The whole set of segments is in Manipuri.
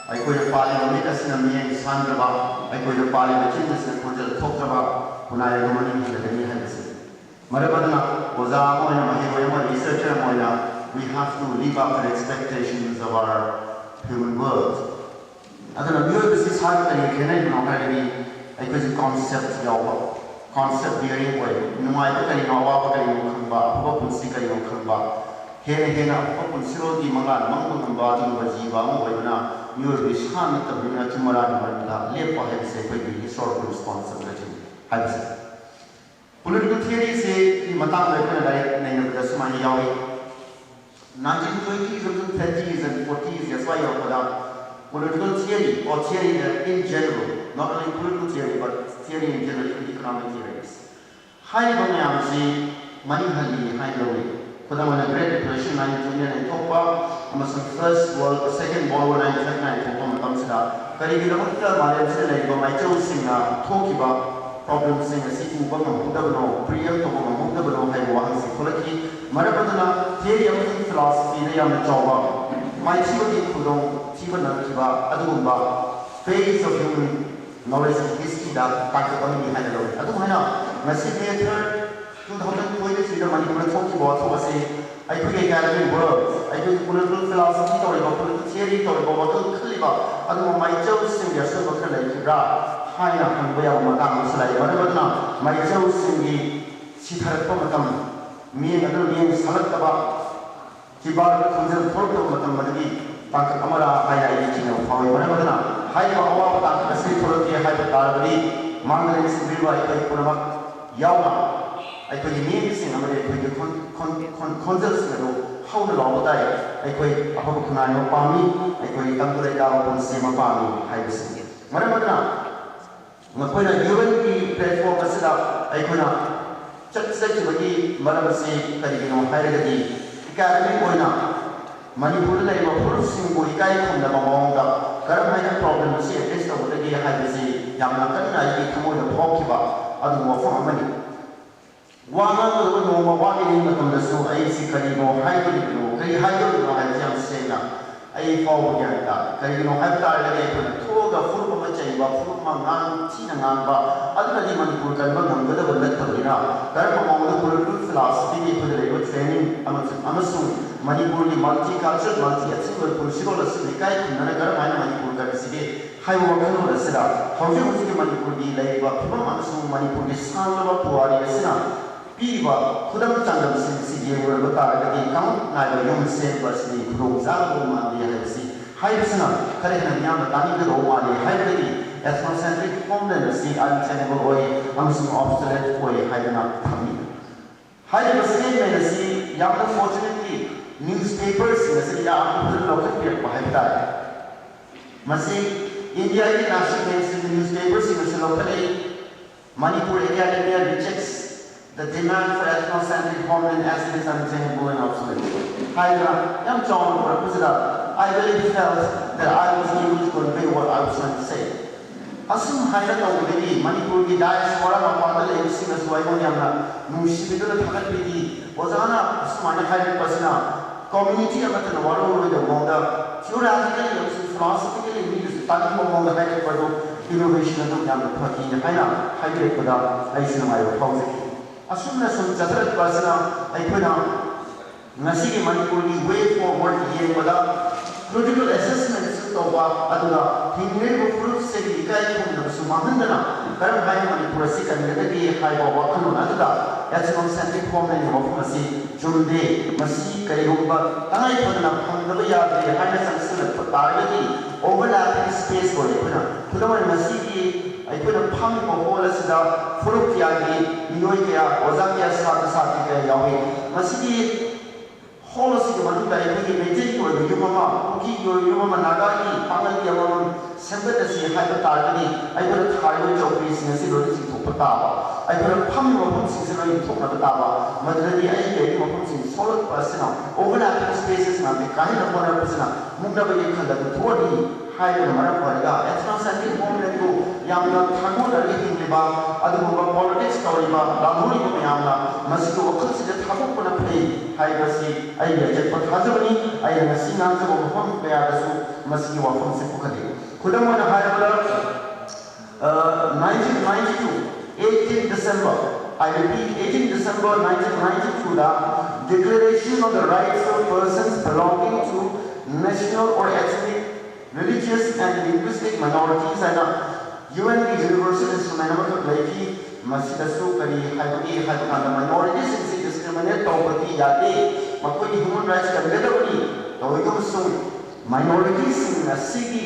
I could have parliament makers in a mere Sandraba, I could have parliament chiefs and put a Tokraba, when I am in the Henderson. Marabana was our Moina, researcher Moina, we have to live up to the expectations of our human world. I don't know, this is hard to get already, I could a concept bearing way. No, I look at Open Sika Kamba. Here, open zero di Mangan, Mango Badi, Wajiba, Moina, you will be shunned to bring a Tumara, live for him, say, with historical responsibility. I said. Political theory say, Matanga, name of the Sumani Yawi. 1920s and 30s and 40s, that's why you're put political theory or theory in general, not only political theory, but theory in general, economic theories. High Bonamsi, money high low. For the Great Depression, 1920 and Topa, first world, second world war, 1939, Topa, Karigilota, Malaysia, my choosing Tokiba, problems in the city, Mudabano, Priya, Mudabano, Haiwan, Psychology, Marabana, theory of philosophy, they are the Java, my theory, Kudon, Tibanakiba, Adumba, phase of human knowledge and history that Pakistan behind the road. Adumana, Massive 2020 money talking about I could get gathering words, I could political philosophy or political theory or political caliber, and my chosen your silver color, high up and way of Madame Slay, whatever now, my chosen the Sitarapomatum, me and other beings Salataba, Tibar, Kunzel, Porto, Matamadi, Pankamara, high aging of Hawaii, whatever now, high power, the state quality, high Darby, Mandarin, River, I could put up Yawa. I could immediately concepts how the law die. I could Apokunano Pami, I could come to the down Sema Pami, I was saying. Madamana, when I given the platform set up, I could not just say to the Madamasi, Kadino, Hideki, Academy Boina, Manipulate or producing Boikai from the Mamonga, Karamaya problems here, based on the day I was saying, Yamakana, come on the Pokiba, other more for money. One of the Wani in the so I see Karino, Hydro, Hydro, I say now. I forward that. Karino, I've died told the full of a chamber, full of Mangan, Tinanga, other than Manipur, whether a letter in our. There among the political philosophy to the labor training, Amazon, Manipur, multicultural, multi-ethnic, political, Sikai, Nanagar, Manipur, City, high worker, the Sida. How do you Manipur be labor, people, Manipur, the son of a Puari, Piva, Kudam Tandam City, where the Target count, neither young same person, Rosa, Mandi, Hybsona, Karen Yam, Dani, Roma, Hybrid, ethnocentric homeland, see untenable way, some obstinate way, Hydana Tami. Hydra statement, see, young unfortunately, newspapers in the city are local people behind that. Masi, India national mainstream newspapers in the locally, Manipur Academy rejects the demand for ethnocentric homeland as it is untenable and obsolete. Hydra, young John, I really felt that I was able to convey what I was trying to say. Assume Hydra already, Manipur diaspora of Padal Emission as Waimoniana, Mushibidula Pakapidi, was Anna, Sumana Hydra Pasina, community of the Navarro with the Monda, theoretically, philosophically, we use talking among the Hydra innovation of the Yamaki, Hydra Pada, I see my housing. As soon as some Jatrat Pasana, I put on Nasi Manipuri way forward here with critical assessments of Aduna, Hingle Fruit City, Kai from the Sumahundana, Karamai Manipur Sik and Nedaki, High Wakan Adada, ethnocentric homeland of Masi, Junde, Masi, Kayumba, Tanai Putana, Hungabaya, the Highness and Silver, Targati, overlapping space for Ipuna, Pudama Masi. I put a pump of Olasida, Furukiagi, Nioikia, Ozakia Sata Yawi, Masiki, Holosiki Manuka, I put a Meji or the Yumama, Uki, Yumama Nagani, Pangaki, Sembetasi, Hypertargani, I put a highway of business in order to Patava. I put a pump of Pussy in Tokatava, Madri, I gave him a Pussy, solid persona, overlapping spaces, and the kind of one person, Mundabi, the 40. 하이는 말한 거리가 ethnocentric homeland고 양나 타고를 이긴리바 아두고 politics 거리바 라모리고 양나 마시고 워크스에 타고보나 플레이 하이버시 아이에 제법 하저니 아이는 시난스고 홈 빼야서 마시기 와폼세 포카디 그다음에 하이버라 1992 18 December I repeat 18 December 1992 the Declaration of the Rights of Persons belonging to national or ethnic, religious and linguistic minorities and UN universal instrument of Laki Masidasu Kari Haibaki Haibakanda minorities in discriminate property Yade Makoi human rights category Toikum minorities in a city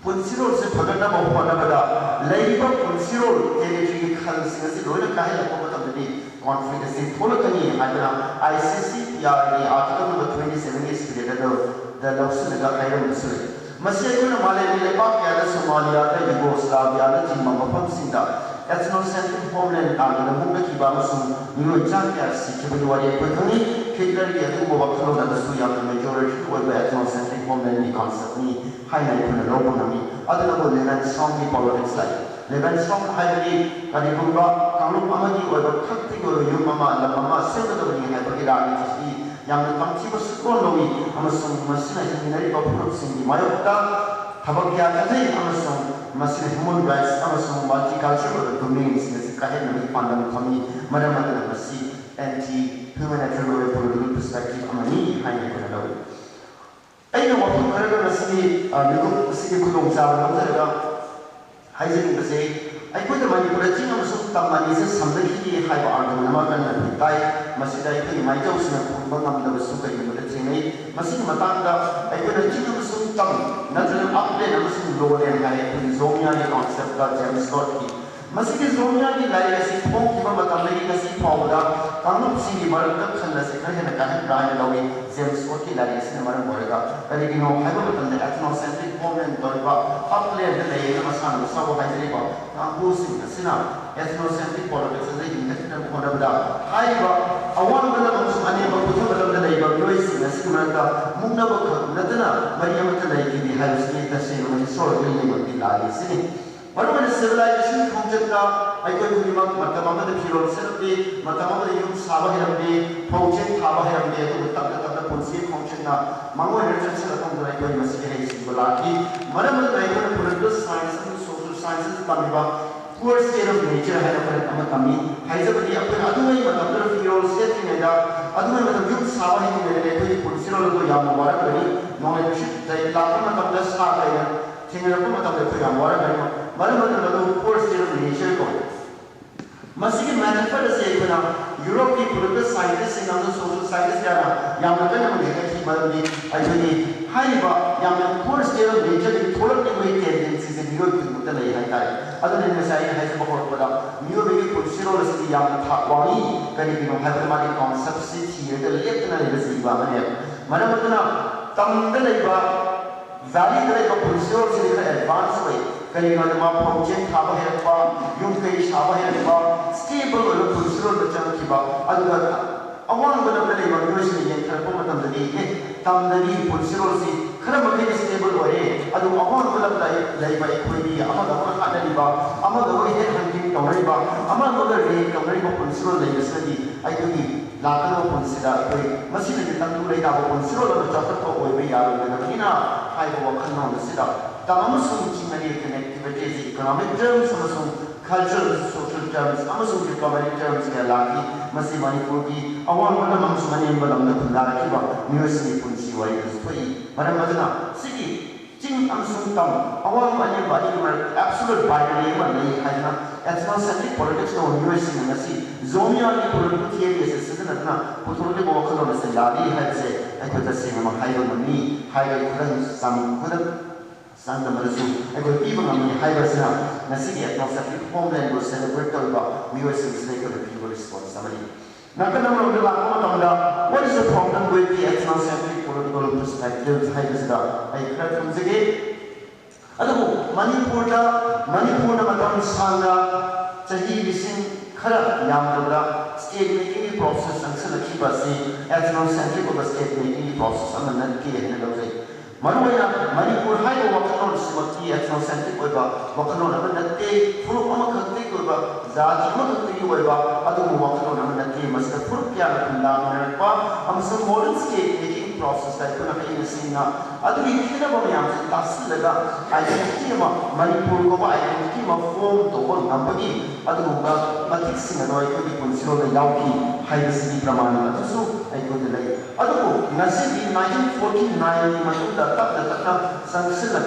Punsiro se Paganda Mohanabada Labor Punsiro territory Kalsi Lola Kahila Pomatamadi conflict is Polakani ICC PRA article number 27 is created the Lopsinaga Iron Missouri. Masakuna Malay Lepak, Somalia, Yugoslavia, Jimama Sinda, ethnocentric homeland, the Mumbai Bamasum, New Janka, Sikibari, Putani, Kitari, Yatubo, and the Suya, the majority were the ethnocentric homeland concept, highlight in the Lobonomy, other than strongly politics like. Leban strong highly Kanibumba, Kalu Amadi, or the Kaktigo, Yumama, La Mama, Senator, Hypergirati, Young Kamtiba Sukonomi, Amazon, Masina, Sing, Mayota, Tabakia, Amazon, Masina human rights, Amazon, multicultural domains, Kahan, Pandan Kami, Madame Masi, anti-humanitarian political perspective, Amani, High I know what you are going to see, City Kudong Haizing to say, I put the manipulating of some money, somebody high argument, American die, Masida, my jokes and Kumbam, the Suka, Masin Matanga, I put a chicken of some tongue, not an update of some lower and high, Zomia concept that James Scott. Masiki Zomia, like a sick home, Matamaka, sea powder, Kamu see Marka, and the second and a kind of brand away, James Scott, like a cinema Morga, and you know, Hamilton, the ethnocentric home and Dorba, up there the day, Masan, Sabo Hydriba, composing the Sina, ethnocentric politics, and the independent Kodabda. Haiba, a one of them unable to put the labor, Joyce, the Simata, Mundabaka, Natana, Maria Matalaki, the Harris, the same historical name of the Lali City. But when civilization comes in, I go to Matamama the Pure City, Matamama the Yum Saba Hamdi, Poachin Taba Hamdi, the Taka Ponsi function, Mango Richardson upon the Rego Investigation, Balaki, Madame the political science and social sciences, Tamiba, poor state of nature, Hamakami, Haizabadi, Adui, Matamara Pure City, Adui with the Yum Saba Hamdi, Punsiro Yamawari, knowledge, the Lakama of the Saka. Singapore of the Yamawara, Madame poor state of nature. Masiki manifest say European political scientists and other social scientists, Yamakan, Madame, Haiba, Yam poor state of nature, the total tendencies in Europe to the lay other than the side has a New York Punsiro City, Yam Tapwani, Kanino, Hypermatic concepts here, the left and the Madame, Tam Valley the Punsiro in an advanced way. Kanima Poachin Taba Helpa, Yunkai Shaba Helpa, stable Punsiro the Jankiba, other a one with a very university and Telepomatam the day, Tam the Lee Punsiro, Karamaki stable way, other one with a labor equity, Amada Hadaliba, Amada way hunting Toriba, Amada Ray, Toriba Punsiro, the study, I could be. Lakano Punsida, Masina Tantura, Punsiro, the Jota, Obi, Alina, Haibo, Kanon, the Sida, Tamamusum, Chimani connectivities, economic terms, Amasum, cultural, social terms, Amasum, diplomatic terms, Laki, Masimani Purgi, Awan, Mansumani, Madame Kundarakiba, University Punsi, Wai, Madame Madana, City. Jing Amsung Tam, Awan Mani Badi, absolute binary, ethnocentric politics, no university in the sea. Zomia, political theory as a citizen, Puturli Walker on the Sendali had said, I could say, I'm a higher than me, higher couldn't, some couldn't, Santa Marasu. I could even on the higher now. Nasi ethnocentric homeland was celebrated about universities like the people responsibility. What is the problem with the ethnocentric political perspective? I correct once again. Manipurna Madam Sanga, Tahi Visin Kara Yamada, state making process and Salakibasi, ethnocentric of the state making process, and the Nanki and the Manuela Manipur High Wakalon Simati ethnocentric Weba, Wakalon Amanate, Furu Amakati Weba, Zati Amakati Weba, Adu Wakalon Amanate, Master Furpia Kunda, some modern skate making process that could have been seen now. Adu Kinabam, Tasilaga, identity of Manipur, identity of form to one Nampagi, Adu Matix and I could be considered the Yauki, High City Pramana, so I could delay. Adu Nasi in 1949, Matunda. Sanksila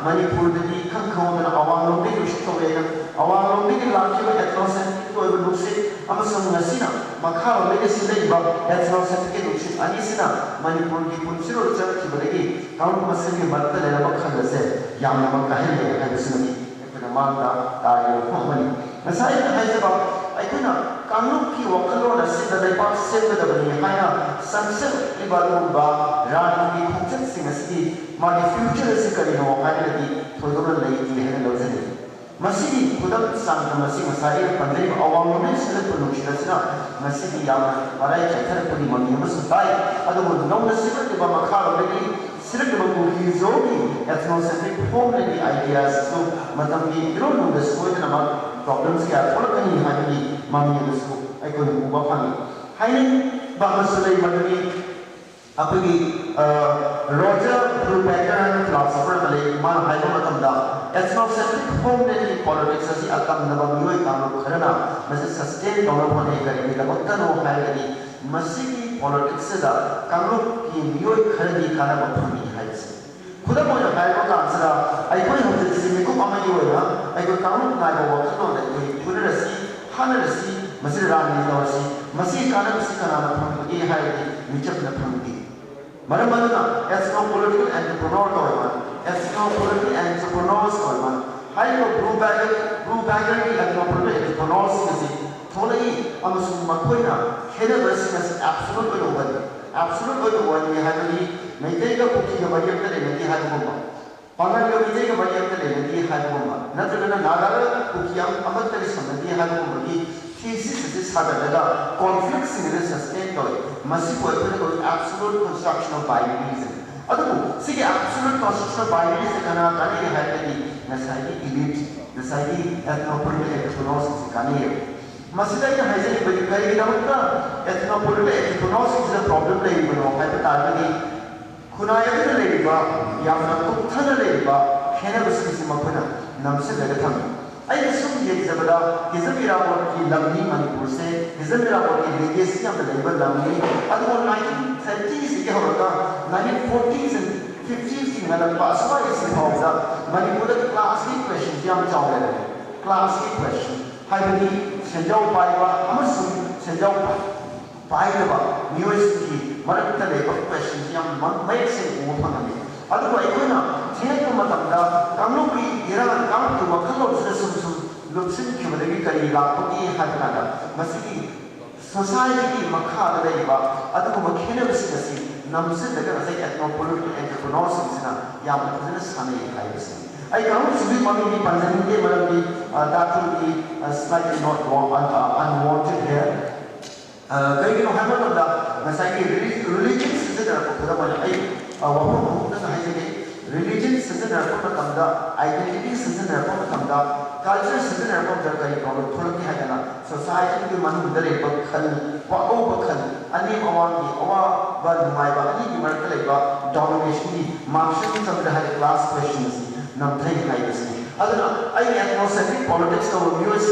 Manipur the Kanko and Awang Big Awang Big Laki ethnocentric to Lucy, Amazon Nasina, Macau Legacy Labor, ethnocentric Anisina, Manipur the Punsiro Church Kibari, Count Masili Marta and Makanda, Yamaka and Sinati, Manda, Dario, Homani. Aside has about I do not Kanuki Wakalo, a sinner, they pass seven of the Haya, Sunset, Ibarumba, Rani, Hutton Singasi, my future is a Karino, Hagadi, Todora Lady, and Lozani. Masidi, put up Santa Masima Sai, Pandem, Awang, Silapurusha, Masidi Yama, Marai, Terapuni, Monimus, Bai, other would know the secret of Makara, Silakabu, Hizogi, ethnocentric home and the ideas, so Madame, you don't know the school about problems here, Tolkani, Hani, Mammy in the school, I couldn't move up on it. Hani, Bahasulay, Madame, Apagi, Roger, Brubaker, philosopher, Malay, Man, Haimakamda, ethnocentric home and politics as the Akam Nabamui, Karana, Mrs. Sustain, Donapone, Motano, Hagani, Masiki, politics, Kamu, Mio, Karani, Kanabapani, Heights. Kudamoya, Haimakam, I point out the Simiku Amayola, I could count Naga Wakano that we put it a sea, Hanarasi, Masirani, Masi Kanabsikana, Pampi, Haiti, Mitchell, the Pampi. Maramana, ethno-political entrepreneur, ethno-political entrepreneurs, High Blue-Baggery, ethno-political entrepreneurs, Tolly, Amasun Makoina, Henderson as absolute over. Absolute over, we have may take a cookie of a year and they had a woman. Pangayo, we take a year and they had a woman. Nothing in another cookie, Amatarism, and they had a woman. Thesis is Hadada, conflicts in the sustained massive political absolute construction of binaries. Other see absolute construction of binaries, the Kanaka had the Nasai elite, the Saidi ethnopolitical economics, Kanir. Masida has a very very ethnopolitical economics is a problem like hypothetical. Kunaya Leva, Yamna Tana Leva, Cannabis Makuna, Namsa Legatam. I assume he is about his about the Lamni Manipurse, his about the legacy of the labor Lamni, other 1930s, 1940s, and 50s, and Paswa is involved. Manipur classic question, Yam Chowder, classic question. Haibani, Senjau Paiva, Amasun, Senjau Paiva, Newest, Marata labor questions, Yam makes it open. Otherwise, take a Matanda, Kamuki, Iran, come to Makalo, Luxin, Kimberley, Lapaki, Hatanada, Masiki, Society, Makar, Leva, Other Makinabisi, Namsin, the ethnopolitical entrepreneurs, Yamakas, Honey, I come to be money, Panzani, that will be slightly not unwanted here. Very no hammer of the Masaki religion is religion season Rapamanda, identity season Rapamanda, culture season Rapamanda, society Manu Dere, Paobakan, Ani Awani, Awa, Badmaiba, Ani Markaleba, domination, Martians of the high class questions, nothing like this. I ethnocentric politics of US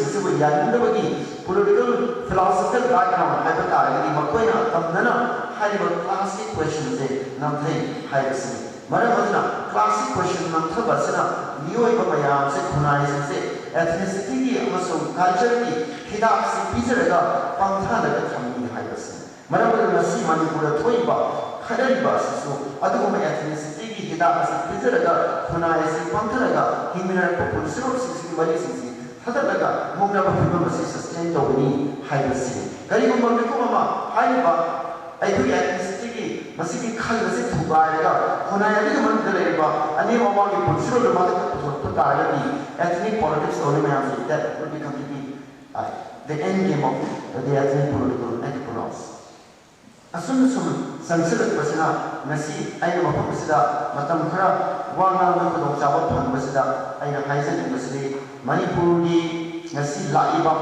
political philosophical background, hypothetical, Makoina, Tamdana, high classic questions, nothing high. Maramana, classic question, Mantabasana, Neo Pamaya, Kunai, ethnicity, also culture, Hidax, Pizarega, Pantana, coming high. Maramana, Manipura, Toiba, Kadalibas, so other ethnicity, Hidax, Pizarega, Kunai, Pantanaga, Himina, Popul, 60 Malaysia, Hadalaga, Mugaba, sustained Tobini, Hydrocy. Karima, Haiba, I do ethnicity, Masiki Kalasi to Bayaga, Kunai, Mandaleva, and name of one you put through the mother ethnic politics only that would be completely the end game of the ethnic political entrepreneurs. Asum Sansilat Pasina, Nasi, I am a Pamasida, Matamkara, Wana, Java Pamasida, I am Haisan University, Manipuri, Nasi Laiba,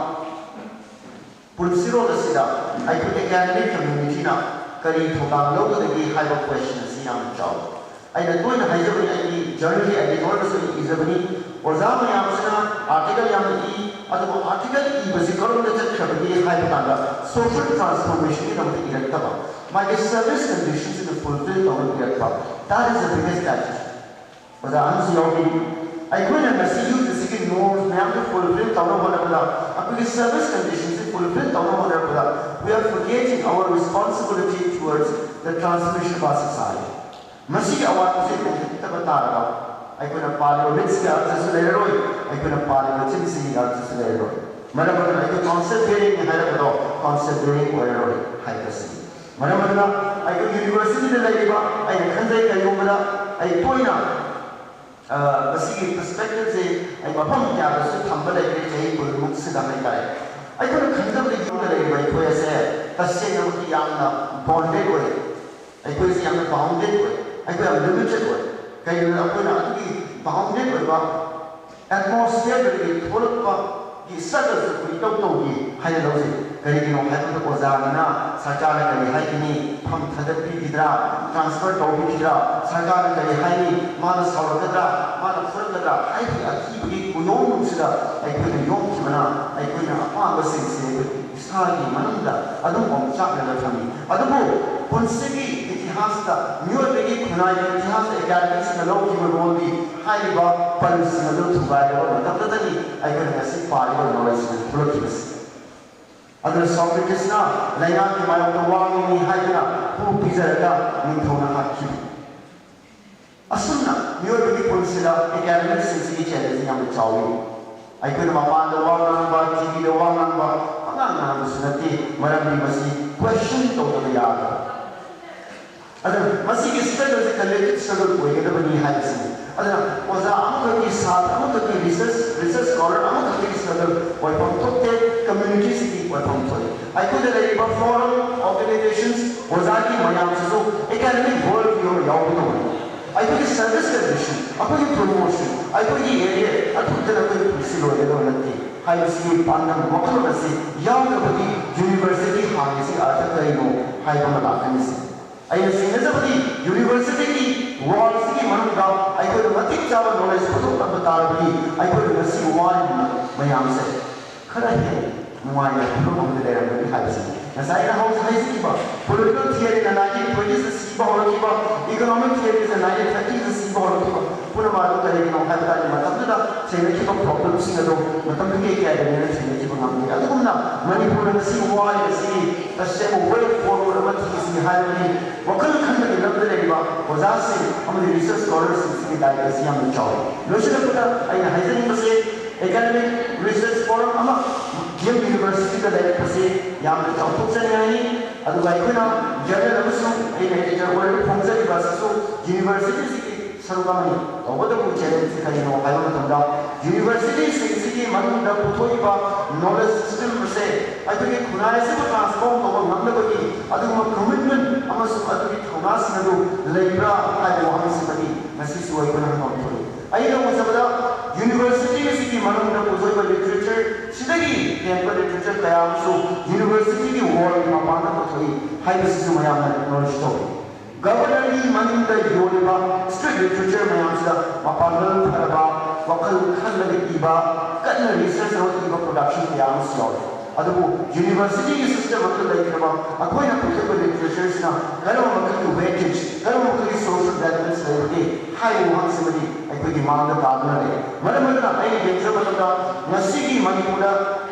Pulsiro the Sida, I could academic community now, Kari Tokam, locally high questions, young job. I am going to Haisan journey at the University Isabani, Ozama Yamsana, article Yamati, article was a government high social transformation in the Electaba. My service conditions in the fulfilled on the Electaba. That is the biggest challenge. But the answer I couldn't use the second norms, now to fulfill Tawabala. Because service conditions in fulfilled Tawabala, we are forgetting our responsibility towards the transmission of our society. Masi awat position Tabatara. I could have parled with Scarlet, I could have parled with Chinsi Artis. Madame, I could concentrate in Hadabo, concentrating or hypersea. Madame, I could university the Laiba, I convey Kayumala, I point out the sea perspectives, I am a pump gather, tumble every day with Muxida. I could have conducted the Laiba by Quaysay, the same of the young bonded way. I could see young bounded way. I could have limited way. Kaya na bounded with atmosphere with full the circles of the Toki, Hydrosi, Karino, Heaven Ozana, Sakara Haini, Pump Tadapi Hidra, Transfer Tobidra, Sakara Haini, Manas Saurada, Mana Furgada, I keep Uyom Sida, I put a Yom Kimana, I put a Panga Sagi, Mananda, Adum Chakra Tami, Adamu, Punsigi, Hasta, Murphy, Kunai, Hasta Academics, and the low human will be highly about policy and a little viable, but I can have sick party or knowledge and productivity. Other Socrates now, Layan, my own walking, Haina, who Pizarra, Mintona Haki. Asuna, Murphy consider academics since each other is young Chowi. I could have found the one number, TV, the one number, Anana Sunati, Madame Masi, question to the other. Masih struggle is a collective struggle for everybody has. Was a research scholar, struggle for community city. I could have forum organizations, was academic world view. I could service condition, I could promotion, I could area, I could the high school, Pandam, Mokamasi, young university, Hamisi, Arthur, High I have seen the university walls, I could have a Java knowledge of the Tarbi, I could have seen one, my answer. Could I hear why I promoted there very high school? As I know high school, political theory in the 1920s is Seaboard, economic theory is the 1930s is Seaboard, Punamadu, Habitat, Matamada, Senate of problems in the Matamaki Academy, and Senate of Namuna, Manipur, the sea, why the sea, the same way forward, what is highway. What kind of country loved the Leva was asking how many research scholars in the Dias Young Chow. Lushaputta, I had to say, academic research forum, Jim University, the Lake Pase, Yam Chow, otherwise, General Amusum, in a world from the University, Sarugami, over the Puchel, I University, City, Manunda, Putoiba, knowledge system per se. I think it could transform over Mandabaki, other commitment, Amas Thomas Nadu, Labra, I want somebody, Mrs. Wagon. I know what's about University, City, Manunda, Putoiba literature, Sidagi, Temple literature, Kayam, University, war in Mapana, Putoi, High Sumaya, knowledge story. Governor Manunda Yoruba, street literature, Mayamsa, Mapana, Paraba, Wakal Kanadi Iba, Cutler research and production, Yam Adu university system of the lake about a point of political literature now, Garamaki weightage, Garamaki social development slavery, high one somebody, I could demand the partner. Madamana, I get some of the Nasiki Manipura,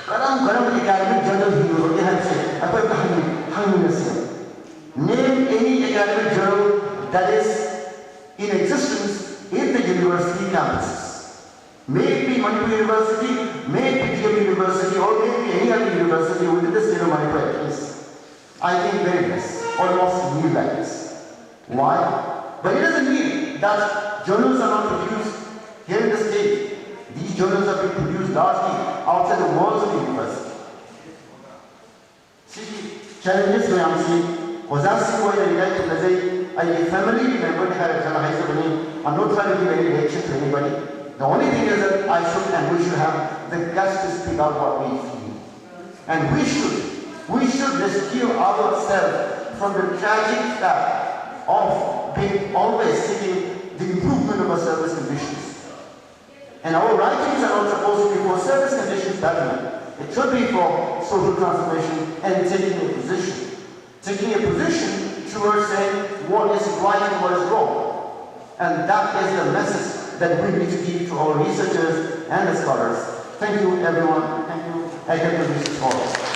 Garam academic journal, he had said, I put hungry. Name any academic journal that is in existence in the university campuses. May it be Manipur University, may it be GM University, or may it be any other university within the state of Manipur at least. I think very less, almost nil like this. Why? But it doesn't mean that journals are not produced here in the state. These journals are being produced largely outside the walls of the university. See, challenges mayamsi ozasi ko ila to nazai I family member I'm not trying to give any lecture to anybody. The only thing is that I should and we should have the guts to speak out what we feel. And we should rescue ourselves from the tragic fact of being always seeking the improvement of our service conditions. And our writings are not supposed to be for service conditions betterment. It should be for social transformation and taking a position. Taking a position towards saying what is right and what is wrong. And that is the message that we need to give to our researchers and the scholars. Thank you everyone. Thank you. I can produce this all.